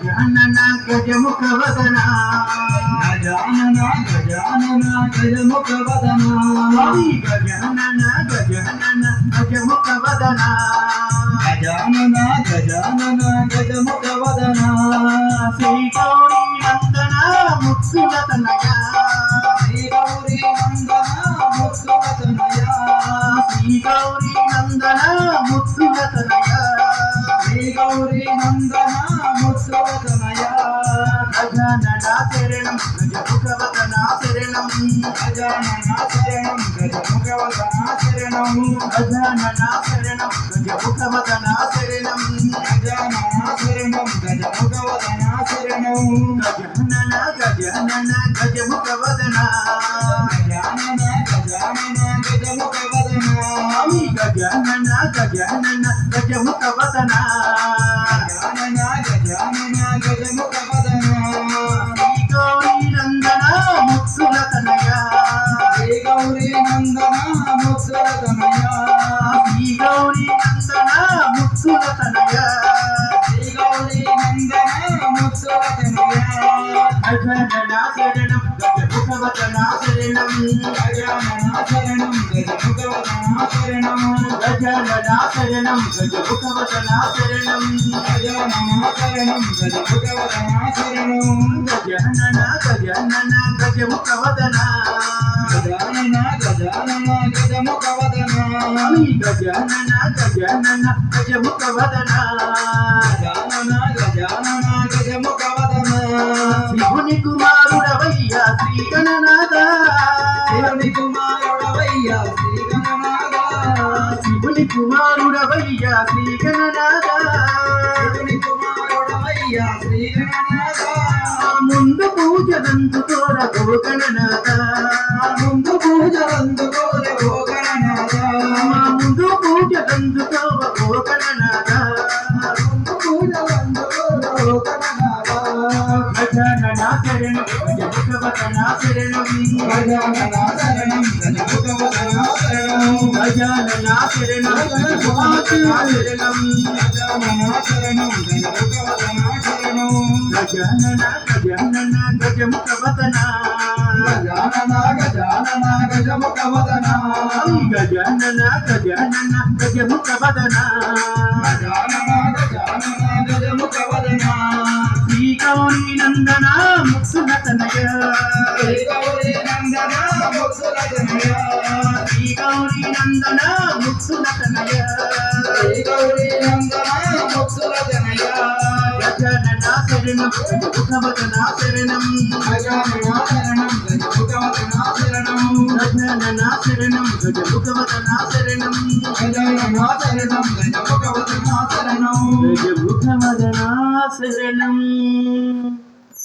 గజానన గజముఖవదన గజానన గజానన గజముఖవదన గజానన గజానన గజముఖవదన గజానన గజానన గజముఖవదన శ్రీ గౌరీ నందన ముత్తుల తనయ శ్రీ గౌరీ నందన ముత్తుల తనయ శ్రీ గౌరీ నందన ముత్తుల తనయ శ్రీ గౌరీ నందన ముత్తుల తనయ గజానన శరణం గజముఖవదన శరణం గజానన శరణం గజముఖవదన శరణం గజానన శరణం గజముఖవదన శరణం గజానన శరణం గజముఖవదన శరణం గజానన గజానన గజముఖవదన గజానన గజానన గజముఖవదన గజానన గజానన గజముఖవదన గజానన గజానన గజముఖవదన శ్రీ గౌరీ నందన ముత్తుల తనయ శ్రీ గౌరీ నందన ముత్తుల తనయ శ్రీ గౌరీ నందన ముత్తుల తనయ శ్రీ గౌరీ నందన ముత్తుల తనయ గజానన శరణం గజముఖవదన శరణం గజానన శరణం గజముఖవదన శరణం గజానన శరణం గజముఖవదన శరణం గజానన శరణం గజముఖవదన శరణం గజానన గజానన గజముఖవదన గజానన గజానన గజముఖవదన గజానన గజానన గజముఖవదన గజానన గజానన గజముఖవదన శివుని కుమారుడవయ్య శ్రీ గణనాథ శివుని కుమారుడవయ్య శ్రీ గణనాథ శివుని కుమారుడవయ్య శ్రీ గణనాథ శివుని కుమారుడవయ్య శ్రీ గణనాథ ముందు పూజలందుకోర గో గణనాథ ముందు పూజలందుకోరే ఓ గణనాథ ముందు పూజలందుకోవ గో గణనాథ ముందు పూజలందుకోరే ఓ గణనాథ గజానన శరణం గజముఖవదన శరణం గజానన శరణం గజముఖవదన శరణం గజానన శరణం గజముఖవదన శరణం గజానన శరణం గజముఖవదన శరణం గజానన గజానన గజముఖవదన గజానన గజానన గజముఖవదన గజానన గజానన గజముఖవదన గజానన గజానన గజముఖవదన శ్రీ గౌరీ నందన ముత్తుల తనయ శ్రీ గౌరీ నందన ముత్తుల తనయ శ్రీ గౌరీ నందన ముత్తుల తనయ శ్రీ గౌరీ నందన ముత్తుల తనయ గజానన శరణం గజముఖవదన శరణం గజానన శరణం గజముఖవదన శరణం గజానన శరణం గజముఖవదన శరణం గజానన శరణం గజముఖవదన శరణం గజముఖవదన శరణం